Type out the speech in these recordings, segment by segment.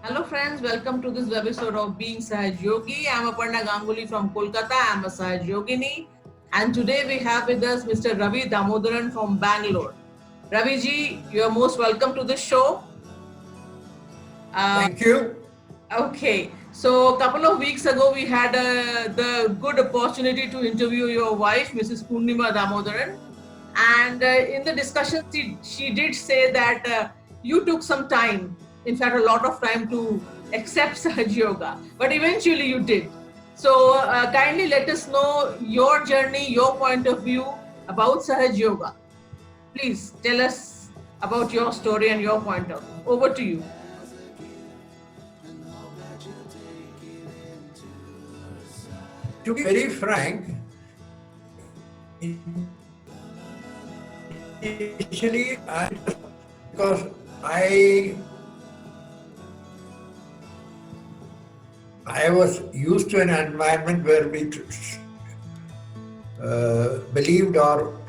Hello friends, welcome to this episode of Being Sahaj Yogi. I'm Aparna Ganguly from Kolkata. I'm a Sahaj Yogini. And today we have with us Mr. Ravi Damodaran from Bangalore. Ravi ji, you are most welcome to the show. Uh, Thank you. okay, so a couple of weeks ago we had the good opportunity to interview your wife, Mrs. Purnima Damodaran. And in the discussion, she did say that you took some time, in fact, a lot of time to accept Sahaj Yoga, but eventually you did. So, kindly let us know your journey, your point of view about Sahaj Yoga. Please tell us about your story and your point of view. Over to you. To be very frank, initially I because I was used to an environment where we believed or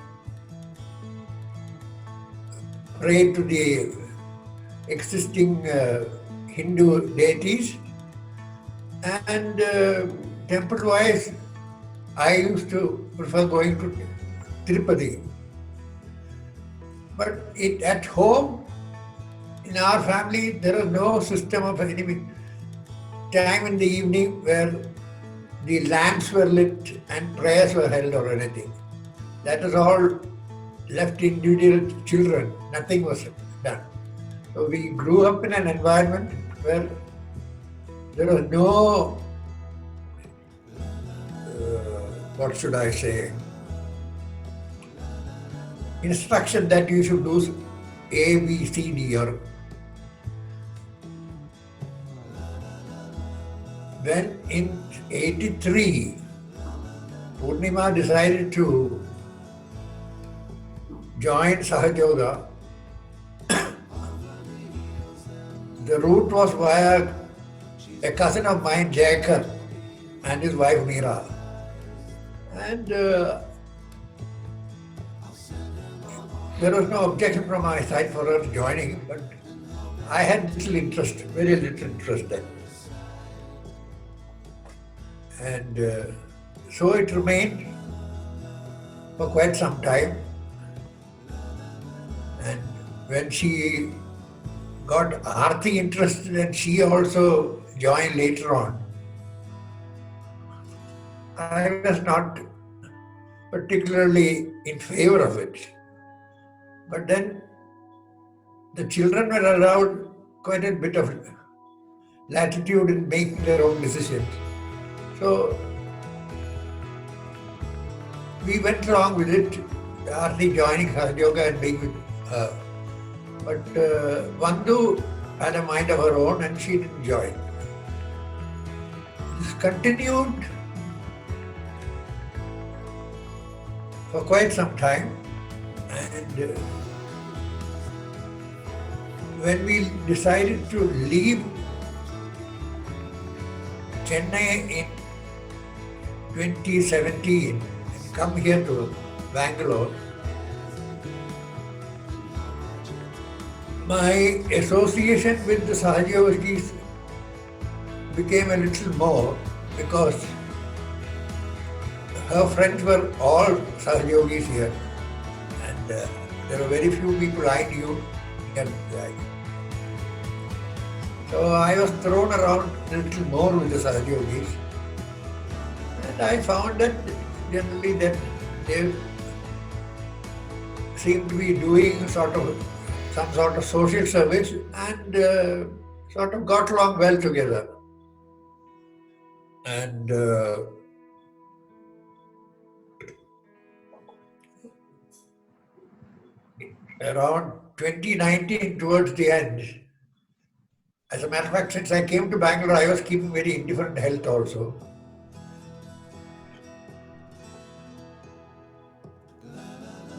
prayed to the existing Hindu deities, and temple-wise, I used to prefer going to Tirupati. But at home, in our family, there was no system of any time in the evening where the lamps were lit and prayers were held or anything. That was all left individual children. Nothing was done. So we grew up in an environment where there was no, what should I say, instruction that you should do A, B, C, D, or when in 83, Purnima decided to join Sahaj Yoga, the route was via a cousin of mine, Jayakar, and his wife Meera. And there was no objection from my side for her joining, but I had little interest, very little interest then. And so it remained for quite some time. And when she got Aarti interested and she also joined later on, I was not particularly in favor of it. But then the children were allowed quite a bit of latitude in making their own decisions. So we went along with it, Aarti joining Sahaj Yoga and being with her. But Vandu had a mind of her own and she didn't join. This continued for quite some time, and when we decided to leave Chennai in 2017 and come here to Bangalore, my association with the Sahaj Yogis became a little more because her friends were all Sahaj Yogis here, and there were very few people I knew here. So I was thrown around a little more with the Sahaj Yogis, and I found that generally that they seemed to be doing some sort of social service and sort of got along well together. And around 2019, towards the end, as a matter of fact, since I came to Bangalore, I was keeping very indifferent health also.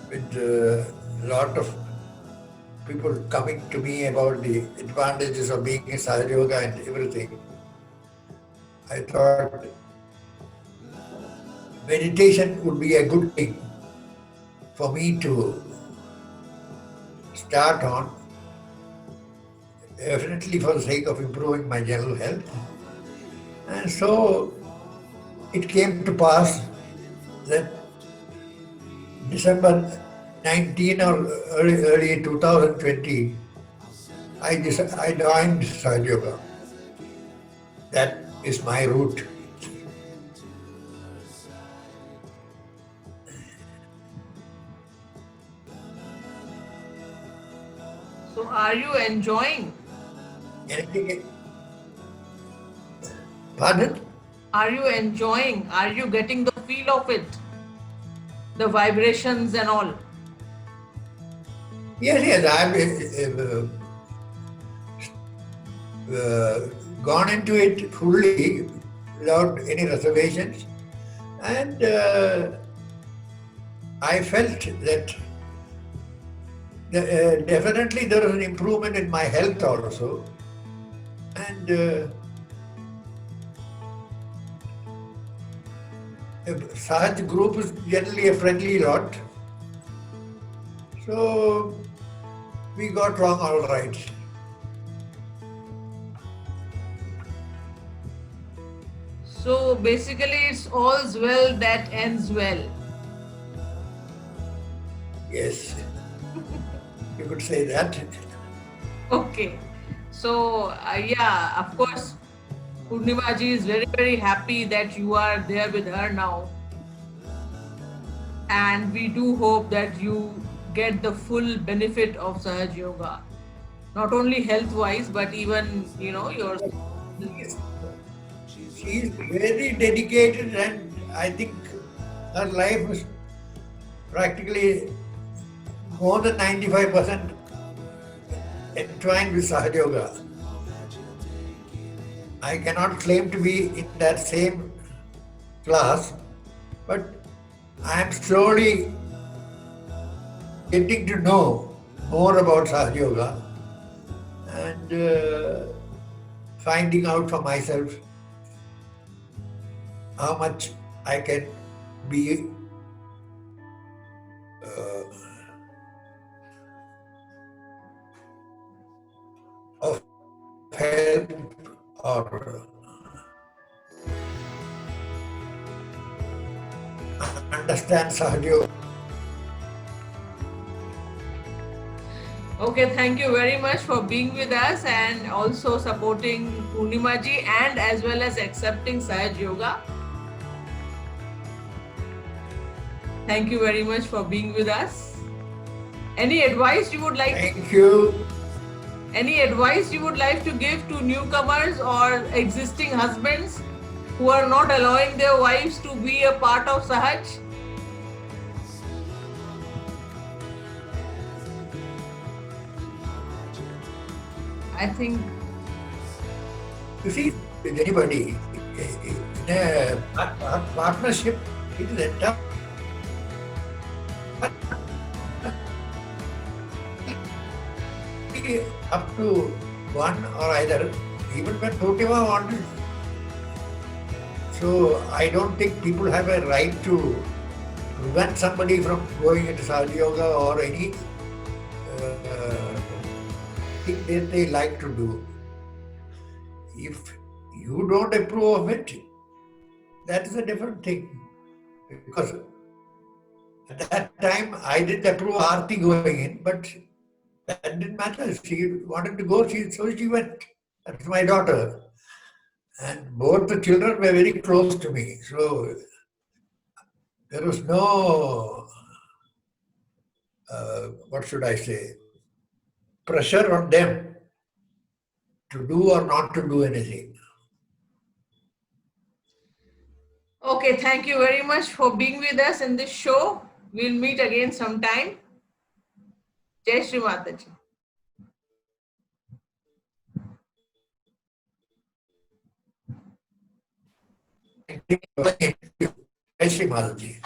With a lot of people coming to me about the advantages of being in Sahaj Yoga and everything, I thought meditation would be a good thing for me to start on definitely for the sake of improving my general health. And so it came to pass that December 19 or early 2020, I joined Sahaja Yoga. That is my route. So are you enjoying? Anything? Pardon? Are you enjoying? Are you getting the feel of it? The vibrations and all? Yes, I've gone into it fully without any reservations, and I felt that definitely there is an improvement in my health also, and Sahaj group is generally a friendly lot, so we got along all right. So basically, it's all's well that ends well. Yes, you could say that. Okay. So, yeah, of course, Purnima ji is very, very happy that you are there with her now. And we do hope that you get the full benefit of Sahaj Yoga. Not only health wise, but even, your. She is very dedicated, and I think her life is practically more than 95% entwined with Sahaja Yoga. I cannot claim to be in that same class, but I am slowly getting to know more about Sahaja Yoga and finding out for myself how much I can be of help or understand Sahaja Yoga. Okay, thank you very much for being with us and also supporting Purnima ji and as well as accepting Sahaj Yoga. Thank you very much for being with us. Any advice you would like? Thank you. Any advice you would like to give to newcomers or existing husbands who are not allowing their wives to be a part of Sahaj? I think. You see, with anybody in a partnership, it is entirely up to one or either, even when Totima wanted. So I don't think people have a right to prevent somebody from going into Sahaja Yoga or any thing that they like to do. If you don't approve of it, that is a different thing. Because at that time I didn't approve Aarti going in, but that didn't matter. She wanted to go, so she went. That's my daughter. And both the children were very close to me. So there was no, what should I say, pressure on them to do or not to do anything. Okay, thank you very much for being with us in this show. We'll meet again sometime. Jai Shri Mataji. Thank you. Jai Shri Mataji.